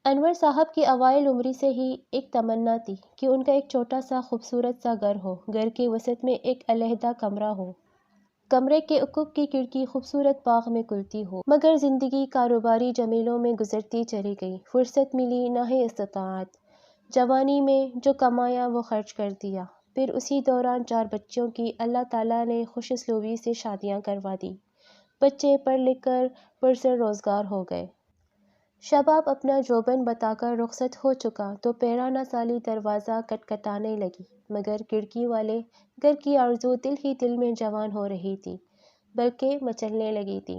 انور صاحب کی اوائل عمری سے ہی ایک تمنا تھی کہ ان کا ایک چھوٹا سا خوبصورت سا گھر ہو، گھر کے وسط میں ایک علیحدہ کمرہ ہو، کمرے کے افق کی کھڑکی خوبصورت باغ میں کھلتی ہو۔ مگر زندگی کاروباری جمیلوں میں گزرتی چلی گئی، فرصت ملی نہ ہی استطاعت۔ جوانی میں جو کمایا وہ خرچ کر دیا، پھر اسی دوران 4 بچوں کی اللہ تعالیٰ نے خوش اسلوبی سے شادیاں کروا دی، بچے پڑھ لکھ کر پرسر روزگار ہو گئے۔ شباب اپنا جوبن بتا کر رخصت ہو چکا تو پیرانہ سالی دروازہ کٹکھٹانے لگی، مگر کھڑکی والے گھر کی آرزو دل ہی دل میں جوان ہو رہی تھی، بلکہ مچلنے لگی تھی۔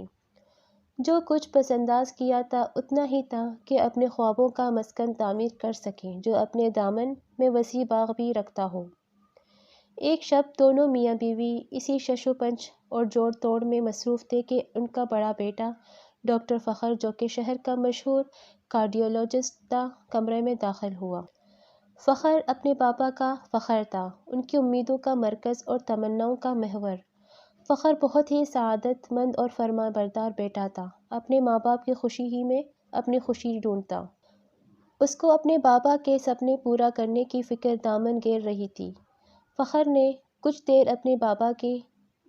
جو کچھ پس انداز کیا تھا اتنا ہی تھا کہ اپنے خوابوں کا مسکن تعمیر کر سکیں جو اپنے دامن میں وسیع باغ بھی رکھتا ہو۔ ایک شب دونوں میاں بیوی اسی شش و پنج اور جوڑ توڑ میں مصروف تھے کہ ان کا بڑا بیٹا ڈاکٹر فخر، جو کہ شہر کا مشہور کارڈیولوجسٹ تھا، کمرے میں داخل ہوا۔ فخر اپنے پاپا کا فخر تھا، ان کی امیدوں کا مرکز اور تمناؤں کا محور۔ فخر بہت ہی سعادت مند اور فرما بردار بیٹا تھا، اپنے ماں باپ کی خوشی ہی میں اپنی خوشی ڈھونڈتا۔ اس کو اپنے بابا کے سپنے پورا کرنے کی فکر دامن گیر رہی تھی۔ فخر نے کچھ دیر اپنے بابا کے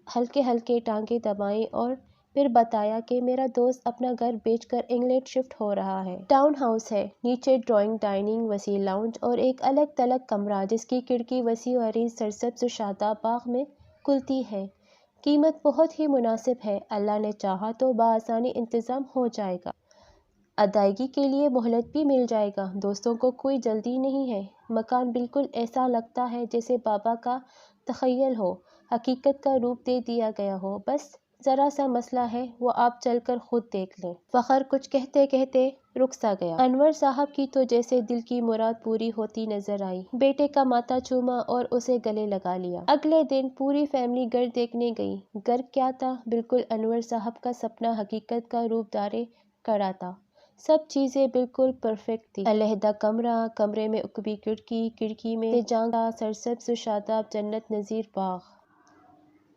ہلکے ہلکے ٹانگیں دبائیں اور پھر بتایا کہ میرا دوست اپنا گھر بیچ کر انگلینڈ شفٹ ہو رہا ہے۔ ٹاؤن ہاؤس ہے، نیچے ڈرائنگ ڈائننگ، وسیع لاؤنج اور ایک الگ تلک کمرہ جس کی کھڑکی وسیع و عریض سرسبز و شاداب باغ میں کھلتی ہے۔ قیمت بہت ہی مناسب ہے، اللہ نے چاہا تو بآسانی انتظام ہو جائے گا۔ ادائیگی کے لیے مہلت بھی مل جائے گا، دوستوں کو کوئی جلدی نہیں ہے۔ مکان بالکل ایسا لگتا ہے جیسے بابا کا تخیل ہو، حقیقت کا روپ دے دیا گیا ہو، بس ذرا سا مسئلہ ہے، وہ آپ چل کر خود دیکھ لیں۔ فخر کچھ کہتے کہتے رک سا گیا۔ انور صاحب کی تو جیسے دل کی مراد پوری ہوتی نظر آئی، بیٹے کا ماتھا چوما اور اسے گلے لگا لیا۔ اگلے دن پوری فیملی گھر دیکھنے گئی۔ گھر کیا تھا، بالکل انور صاحب کا سپنا حقیقت کا روپ دھارے کھڑا تھا۔ سب چیزیں بالکل پرفیکٹ تھی، علیحدہ کمرہ، کمرے میں افقی کھڑکی، کھڑکی میں تیجانگا کا سرسبز و شاداب جنت نظیر باغ۔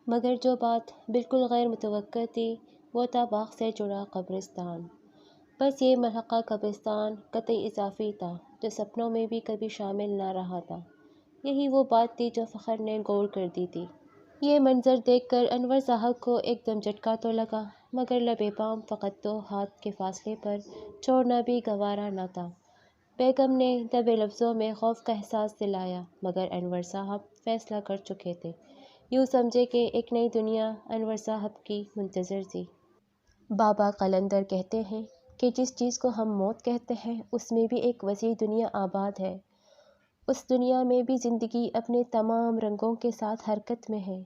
مگر جو بات بالکل غیر متوقع تھی وہ تھا باغ سے جڑا قبرستان۔ بس یہ ملحقہ قبرستان قطعی اضافی تھا جو سپنوں میں بھی کبھی شامل نہ رہا تھا۔ یہی وہ بات تھی جو فخر نے غور کر دی تھی۔ یہ منظر دیکھ کر انور صاحب کو ایک دم جھٹکا تو لگا، مگر لبِ بام فقط 2 ہاتھ کے فاصلے پر چھوڑنا بھی گوارا نہ تھا۔ بیگم نے دبے لفظوں میں خوف کا احساس دلایا، مگر انور صاحب فیصلہ کر چکے تھے۔ یوں سمجھے کہ ایک نئی دنیا انور صاحب کی منتظر تھی۔ بابا قلندر کہتے ہیں کہ جس چیز کو ہم موت کہتے ہیں اس میں بھی ایک وسیع دنیا آباد ہے، اس دنیا میں بھی زندگی اپنے تمام رنگوں کے ساتھ حرکت میں ہے۔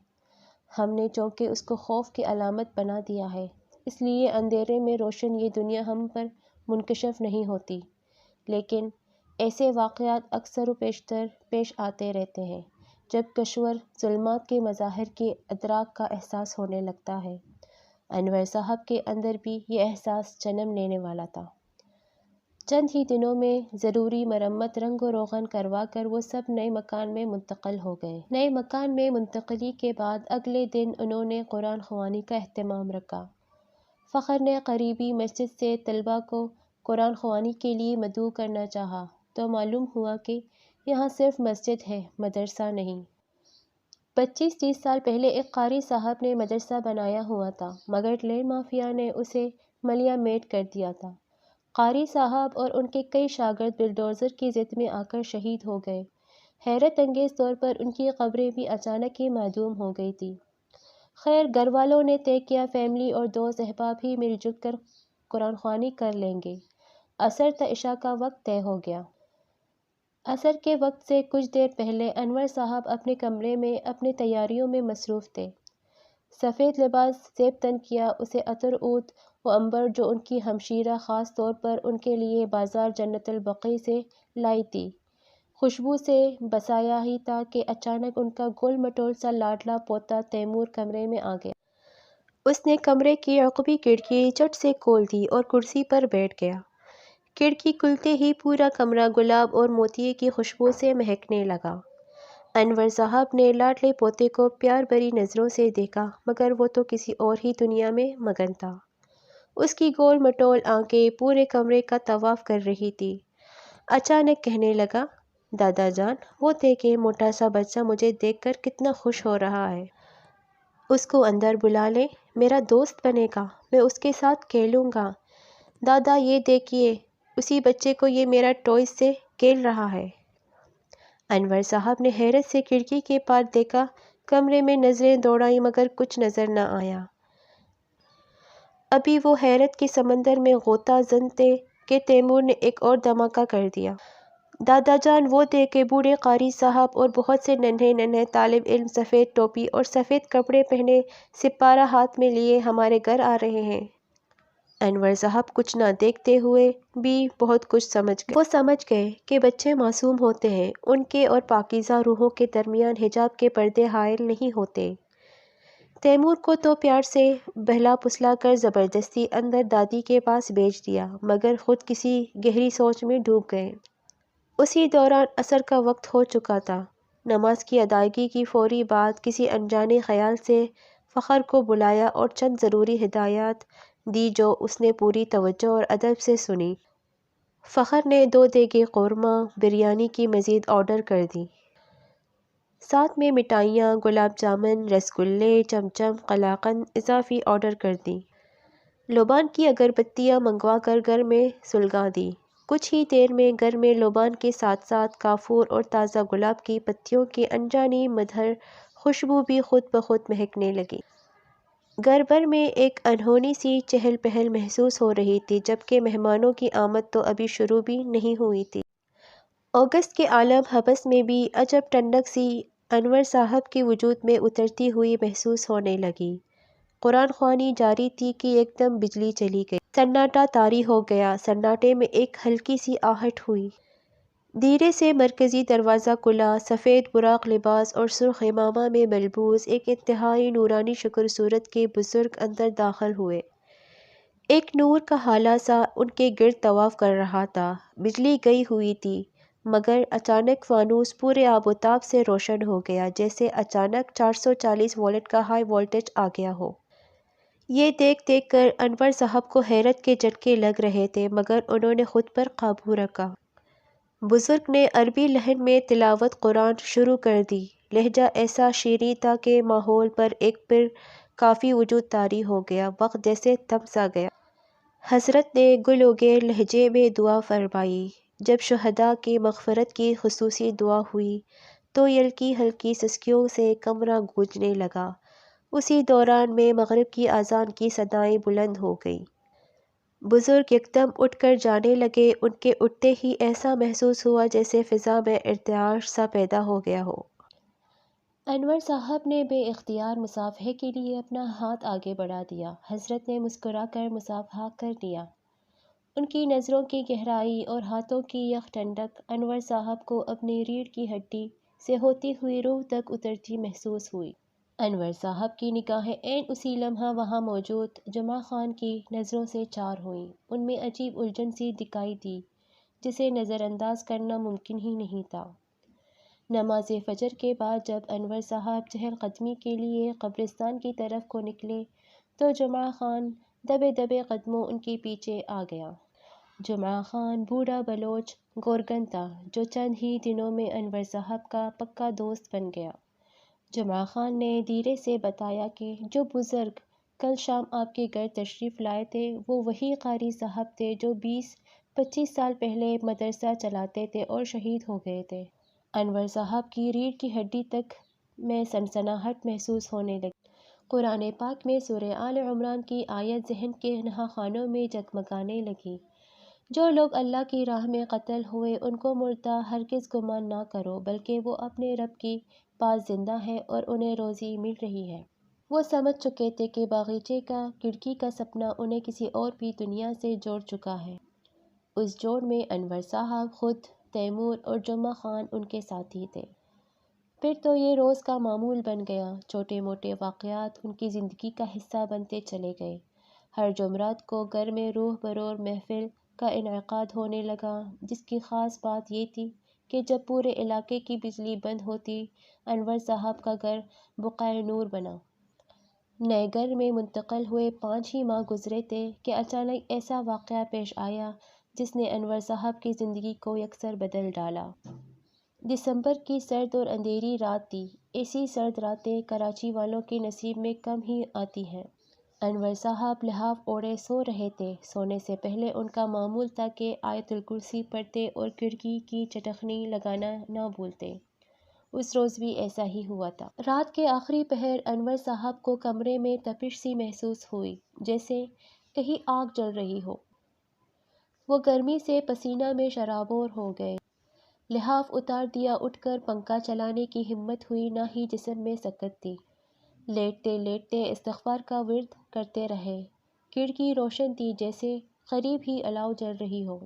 ہم نے چونکہ اس کو خوف کی علامت بنا دیا ہے، اس لیے اندھیرے میں روشن یہ دنیا ہم پر منکشف نہیں ہوتی، لیکن ایسے واقعات اکثر و بیشتر پیش آتے رہتے ہیں جب کشور ظلمات کے مظاہر کی ادراک کا احساس ہونے لگتا ہے۔ انور صاحب کے اندر بھی یہ احساس جنم لینے والا تھا۔ چند ہی دنوں میں ضروری مرمت رنگ و روغن کروا کر وہ سب نئے مکان میں منتقل ہو گئے۔ نئے مکان میں منتقلی کے بعد اگلے دن انہوں نے قرآن خوانی کا اہتمام رکھا۔ فخر نے قریبی مسجد سے طلباء کو قرآن خوانی کے لیے مدعو کرنا چاہا تو معلوم ہوا کہ یہاں صرف مسجد ہے، مدرسہ نہیں۔ 25-30 سال پہلے ایک قاری صاحب نے مدرسہ بنایا ہوا تھا، مگر لینڈ مافیا نے اسے ملیا میٹ کر دیا تھا۔ قاری صاحب اور ان کے کئی شاگرد بلڈوزر کی زد میں آ کر شہید ہو گئے۔ حیرت انگیز طور پر ان کی قبریں بھی اچانک ہی معدوم ہو گئی تھیں۔ خیر، گھر والوں نے طے کیا فیملی اور دوست احباب ہی مل جل کر قرآن خوانی کر لیں گے۔ عصر تا عشاء کا وقت طے ہو گیا۔ عصر کے وقت سے کچھ دیر پہلے انور صاحب اپنے کمرے میں اپنی تیاریوں میں مصروف تھے۔ سفید لباس زیب تن کیا، اسے عطر عود و عنبر جو ان کی ہمشیرہ خاص طور پر ان کے لیے بازار جنت البقیع سے لائی تھی، خوشبو سے بسایا ہی تھا کہ اچانک ان کا گول مٹول سا لاڈلا پوتا تیمور کمرے میں آ گیا۔ اس نے کمرے کی عقبی کھڑکی چٹ سے کھول دی اور کرسی پر بیٹھ گیا۔ کھڑکی کھلتے ہی پورا کمرہ گلاب اور موتیے کی خوشبو سے مہکنے لگا۔ انور صاحب نے لاڈلے پوتے کو پیار بھری نظروں سے دیکھا، مگر وہ تو کسی اور ہی دنیا میں مگن تھا۔ اس کی گول مٹول آنکھیں پورے کمرے کا طواف کر رہی تھی۔ اچانک کہنے لگا، دادا جان، وہ دیکھیں موٹا سا بچہ مجھے دیکھ کر کتنا خوش ہو رہا ہے۔ اس کو اندر بلا لیں، میرا دوست بنے گا، میں اس کے ساتھ کھیلوں گا۔ دادا یہ دیکھیے، اسی بچے کو یہ میرا ٹوائز سے کھیل رہا ہے۔ انور صاحب نے حیرت سے کھڑکی کے پار دیکھا، کمرے میں نظریں دوڑائیں مگر کچھ نظر نہ آیا۔ ابھی وہ حیرت کے سمندر میں غوطہ زن تھے کہ تیمور نے ایک اور دھماکہ کر دیا۔ دادا جان، وہ دیکھے بوڑھے قاری صاحب اور بہت سے ننھے ننھے طالب علم سفید ٹوپی اور سفید کپڑے پہنے سپارہ ہاتھ میں لیے ہمارے گھر آ رہے ہیں۔ انور صاحب کچھ نہ دیکھتے ہوئے بھی بہت کچھ سمجھ گئے۔ وہ سمجھ گئے کہ بچے معصوم ہوتے ہیں، ان کے اور پاکیزہ روحوں کے درمیان حجاب کے پردے حائل نہیں ہوتے۔ تیمور کو تو پیار سے بہلا پسلا کر زبردستی اندر دادی کے پاس بھیج دیا، مگر خود کسی گہری سوچ میں ڈوب گئے۔ اسی دوران عصر کا وقت ہو چکا تھا۔ نماز کی ادائیگی کی فوری بعد کسی انجانے خیال سے فخر کو بلایا اور چند ضروری ہدایات دی جو اس نے پوری توجہ اور ادب سے سنی۔ فخر نے 2 دیگیں قورمہ بریانی کی مزید آرڈر کر دیں۔ ساتھ میں مٹھائیاں، گلاب جامن، رسگلے، چمچم، قلاقند اضافی آرڈر کر دیں۔ لوبان کی اگربتیاں منگوا کر گھر میں سلگا دیں۔ کچھ ہی دیر میں گھر میں لوبان کے ساتھ ساتھ کافور اور تازہ گلاب کی پتیوں کی انجانی مدھر خوشبو بھی خود بخود مہکنے لگی۔ گھر بھر میں ایک انہونی سی چہل پہل محسوس ہو رہی تھی، جبکہ مہمانوں کی آمد تو ابھی شروع بھی نہیں ہوئی تھی۔ اگست کے عالم حبس میں بھی عجب ٹھنڈک سی انور صاحب کے وجود میں اترتی ہوئی محسوس ہونے لگی۔ قرآن خوانی جاری تھی کہ ایک دم بجلی چلی گئی۔ سناٹا طاری ہو گیا۔ سناٹے میں ایک ہلکی سی آہٹ ہوئی۔ دھیرے سے مرکزی دروازہ کھلا۔ سفید براق لباس اور سرخ عمامہ میں ملبوس ایک انتہائی نورانی شکل صورت کے بزرگ اندر داخل ہوئے۔ ایک نور کا ہالہ سا ان کے گرد طواف کر رہا تھا۔ بجلی گئی ہوئی تھی، مگر اچانک فانوس پورے آب و تاب سے روشن ہو گیا، جیسے اچانک 440 وولٹ کا ہائی وولٹیج آ گیا ہو۔ یہ دیکھ کر انور صاحب کو حیرت کے جھٹکے لگ رہے تھے، مگر انہوں نے خود پر قابو رکھا۔ بزرگ نے عربی لہن میں تلاوت قرآن شروع کر دی۔ لہجہ ایسا شیریں تھا کہ ماحول پر ایک پھر کافی وجود طاری ہو گیا، وقت جیسے تھم سا گیا۔ حضرت نے گل وگیر لہجے میں دعا فرمائی۔ جب شہداء کی مغفرت کی خصوصی دعا ہوئی تو ہلکی ہلکی سسکیوں سے کمرہ گونجنے لگا۔ اسی دوران میں مغرب کی اذان کی صدائیں بلند ہو گئیں۔ بزرگ یکدم اٹھ کر جانے لگے۔ ان کے اٹھتے ہی ایسا محسوس ہوا جیسے فضا میں ارتعاش سا پیدا ہو گیا ہو۔ انور صاحب نے بے اختیار مصافحے کے لیے اپنا ہاتھ آگے بڑھا دیا۔ حضرت نے مسکرا کر مصافحہ کر لیا۔ ان کی نظروں کی گہرائی اور ہاتھوں کی یک ٹھنڈک انور صاحب کو اپنی ریڑھ کی ہڈی سے ہوتی ہوئی روح تک اترتی محسوس ہوئی۔ انور صاحب کی نگاہیں عین اسی لمحہ وہاں موجود جمعہ خان کی نظروں سے چار ہوئیں۔ ان میں عجیب الجھن سی دکھائی دی جسے نظر انداز کرنا ممکن ہی نہیں تھا۔ نماز فجر کے بعد جب انور صاحب چہل قدمی کے لیے قبرستان کی طرف کو نکلے تو جمعہ خان دبے دبے قدموں ان کے پیچھے آ گیا۔ جمعہ خان بوڑھا بلوچ گورگن تھا جو چند ہی دنوں میں انور صاحب کا پکا دوست بن گیا۔ جمعہ خان نے دھیرے سے بتایا کہ جو بزرگ کل شام آپ کے گھر تشریف لائے تھے وہ وہی قاری صاحب تھے جو 20-25 سال پہلے مدرسہ چلاتے تھے اور شہید ہو گئے تھے۔ انور صاحب کی ریڑھ کی ہڈی تک میں سنسناہٹ محسوس ہونے لگی۔ قرآن پاک میں سورہ آل عمران کی آیت ذہن کے نہاخانوں میں جگمگانے لگی۔ جو لوگ اللہ کی راہ میں قتل ہوئے ان کو مردہ ہرگز گمان نہ کرو، بلکہ وہ اپنے رب کی پاس زندہ ہیں اور انہیں روزی مل رہی ہے۔ وہ سمجھ چکے تھے کہ باغیچے کا کھڑکی کا سپنا انہیں کسی اور بھی دنیا سے جوڑ چکا ہے۔ اس جوڑ میں انور صاحب خود، تیمور اور جمعہ خان ان کے ساتھی تھے۔ پھر تو یہ روز کا معمول بن گیا۔ چھوٹے موٹے واقعات ان کی زندگی کا حصہ بنتے چلے گئے۔ ہر جمعرات کو گھر میں روح بروح محفل کا انعقاد ہونے لگا، جس کی خاص بات یہ تھی کہ جب پورے علاقے کی بجلی بند ہوتی انور صاحب کا گھر بقعۂ نور بنا نئے گھر میں منتقل ہوئے 5 ہی ماہ گزرے تھے کہ اچانک ایسا واقعہ پیش آیا جس نے انور صاحب کی زندگی کو یکسر بدل ڈالا۔ دسمبر کی سرد اور اندھیری رات تھی۔ ایسی سرد راتیں کراچی والوں کے نصیب میں کم ہی آتی ہیں۔ انور صاحب لحاف اوڑھے سو رہے تھے۔ سونے سے پہلے ان کا معمول تھا کہ آیت الکرسی پڑھتے اور کھڑکی کی چٹکنی لگانا نہ بھولتے۔ اس روز بھی ایسا ہی ہوا تھا۔ رات کے آخری پہر انور صاحب کو کمرے میں تپش سی محسوس ہوئی، جیسے کہیں آگ جل رہی ہو۔ وہ گرمی سے پسینہ میں شرابور ہو گئے۔ لحاف اتار دیا، اٹھ کر پنکھا چلانے کی ہمت ہوئی نہ ہی جسم میں سکت تھی۔ لیٹتے لیٹتے استغفار کا ورد کرتے رہے۔ کھڑکی روشن تھی، جیسے قریب ہی الاؤ جل رہی ہو۔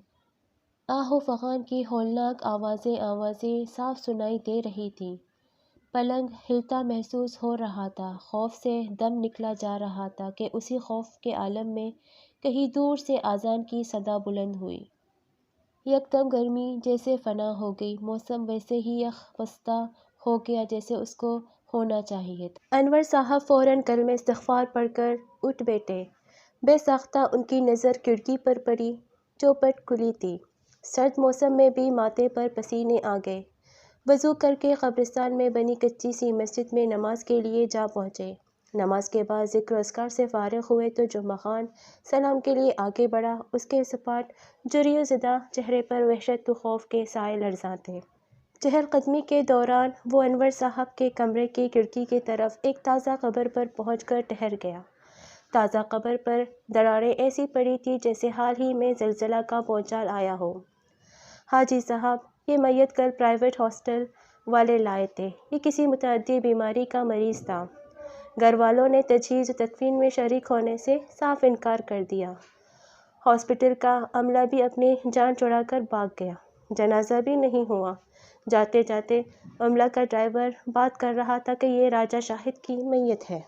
آہ و فغان کی ہولناک آوازیں صاف سنائی دے رہی تھیں۔ پلنگ ہلتا محسوس ہو رہا تھا۔ خوف سے دم نکلا جا رہا تھا کہ اسی خوف کے عالم میں کہیں دور سے اذان کی صدا بلند ہوئی۔ یکدم گرمی جیسے فنا ہو گئی۔ موسم ویسے ہی یخ بستہ ہو گیا جیسے اس کو ہونا چاہیے تھا۔ انور صاحب فوراً کلمہ استغفار پڑھ کر اٹھ بیٹھے۔ بے ساختہ ان کی نظر کھڑکی پر پڑی۔ چوپٹ کھلی تھی۔ سرد موسم میں بھی ماتھے پر پسینے آ گئے۔ وضو کر کے قبرستان میں بنی کچی سی مسجد میں نماز کے لیے جا پہنچے۔ نماز کے بعد ذکر و اذکار سے فارغ ہوئے تو جمعہ خان سلام کے لیے آگے بڑھا۔ اس کے سپاٹ جریو زدہ چہرے پر وحشت و خوف کے سائے لرزاں تھے۔ چہل قدمی کے دوران وہ انور صاحب کے کمرے کی کھڑکی کی طرف ایک تازہ قبر پر پہنچ کر ٹھہر گیا۔ تازہ قبر پر دراڑیں ایسی پڑی تھیں جیسے حال ہی میں زلزلہ کا بھونچال آیا ہو۔ حاجی صاحب، یہ میت کل پرائیویٹ ہاسپٹل والے لائے تھے۔ یہ کسی متعدی بیماری کا مریض تھا۔ گھر والوں نے تجہیز و تکفین میں شریک ہونے سے صاف انکار کر دیا۔ ہاسپٹل کا عملہ بھی اپنی جان چھڑا کر بھاگ گیا۔ جنازہ بھی نہیں ہوا۔ جاتے جاتے عملہ کا ڈرائیور بات کر رہا تھا کہ یہ راجہ شاہد کی میت ہے۔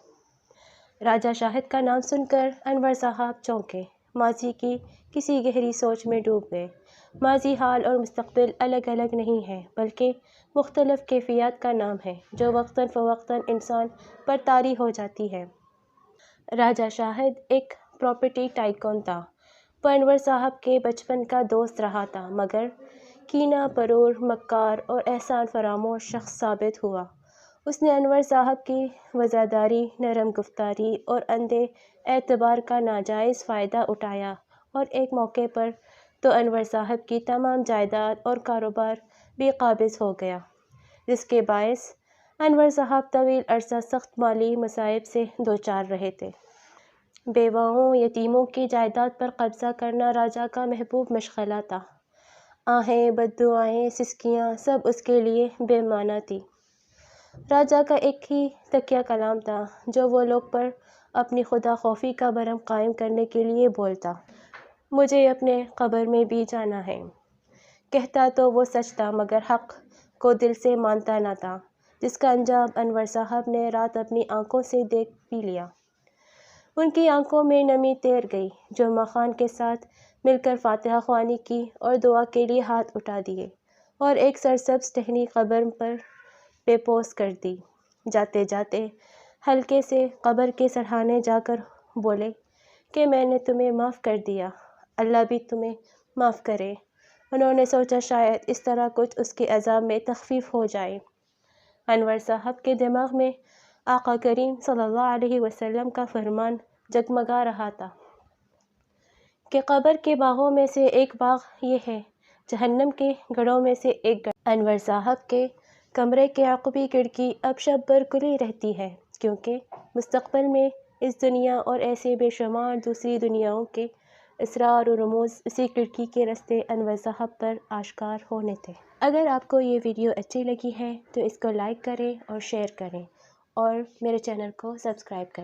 راجہ شاہد کا نام سن کر انور صاحب چونکے، ماضی کی کسی گہری سوچ میں ڈوب گئے۔ ماضی، حال اور مستقبل الگ الگ نہیں ہے، بلکہ مختلف کیفیات کا نام ہے جو وقتاً فوقتاً انسان پر طاری ہو جاتی ہے۔ راجہ شاہد ایک پراپرٹی ٹائکون تھا۔ وہ انور صاحب کے بچپن کا دوست رہا تھا، مگر کینہ پرور، مکار اور احسان فراموش شخص ثابت ہوا۔ اس نے انور صاحب کی وزاداری، نرم گفتاری اور اندھے اعتبار کا ناجائز فائدہ اٹھایا اور ایک موقع پر تو انور صاحب کی تمام جائیداد اور کاروبار بھی قابض ہو گیا، جس کے باعث انور صاحب طویل عرصہ سخت مالی مصائب سے دوچار رہے تھے۔ بیواؤں، یتیموں کی جائیداد پر قبضہ کرنا راجہ کا محبوب مشغلہ تھا۔ آہیں، بددعائیں، سسکیاں سب اس کے لیے بے معنی تھیں۔ راجہ کا ایک ہی تکیہ کلام تھا جو وہ لوگ پر اپنی خدا خوفی کا بھرم قائم کرنے کے لیے بولتا: مجھے اپنے قبر میں بھی جانا ہے۔ کہتا تو وہ سچ تھا، مگر حق کو دل سے مانتا نہ تھا، جس کا انجام انور صاحب نے رات اپنی آنکھوں سے دیکھ بھی لیا۔ ان کی آنکھوں میں نمی تیر گئی۔ جمعہ خان کے ساتھ مل کر فاتحہ خوانی کی اور دعا کے لیے ہاتھ اٹھا دیے اور ایک سرسبز ٹہنی قبر پر بے پوس کر دی۔ جاتے جاتے ہلکے سے قبر کے سرہانے جا کر بولے کہ میں نے تمہیں معاف کر دیا، اللہ بھی تمہیں معاف کرے۔ انہوں نے سوچا شاید اس طرح کچھ اس کے عذاب میں تخفیف ہو جائے۔ انور صاحب کے دماغ میں آقا کریم صلی اللہ علیہ وسلم کا فرمان جگمگا رہا تھا کہ قبر کے باغوں میں سے ایک باغ یہ ہے، جہنم کے گڑھوں میں سے ایک گڑھ۔ انور صاحب کے کمرے کی عقبی کھڑکی اب شب بھر کھلی رہتی ہے، کیونکہ مستقبل میں اس دنیا اور ایسے بے شمار دوسری دنیاؤں کے اسرار و رموز اسی کھڑکی کے رستے انور صاحب پر آشکار ہونے تھے۔ اگر آپ کو یہ ویڈیو اچھی لگی ہے تو اس کو لائک کریں اور شیئر کریں اور میرے چینل کو سبسکرائب کریں۔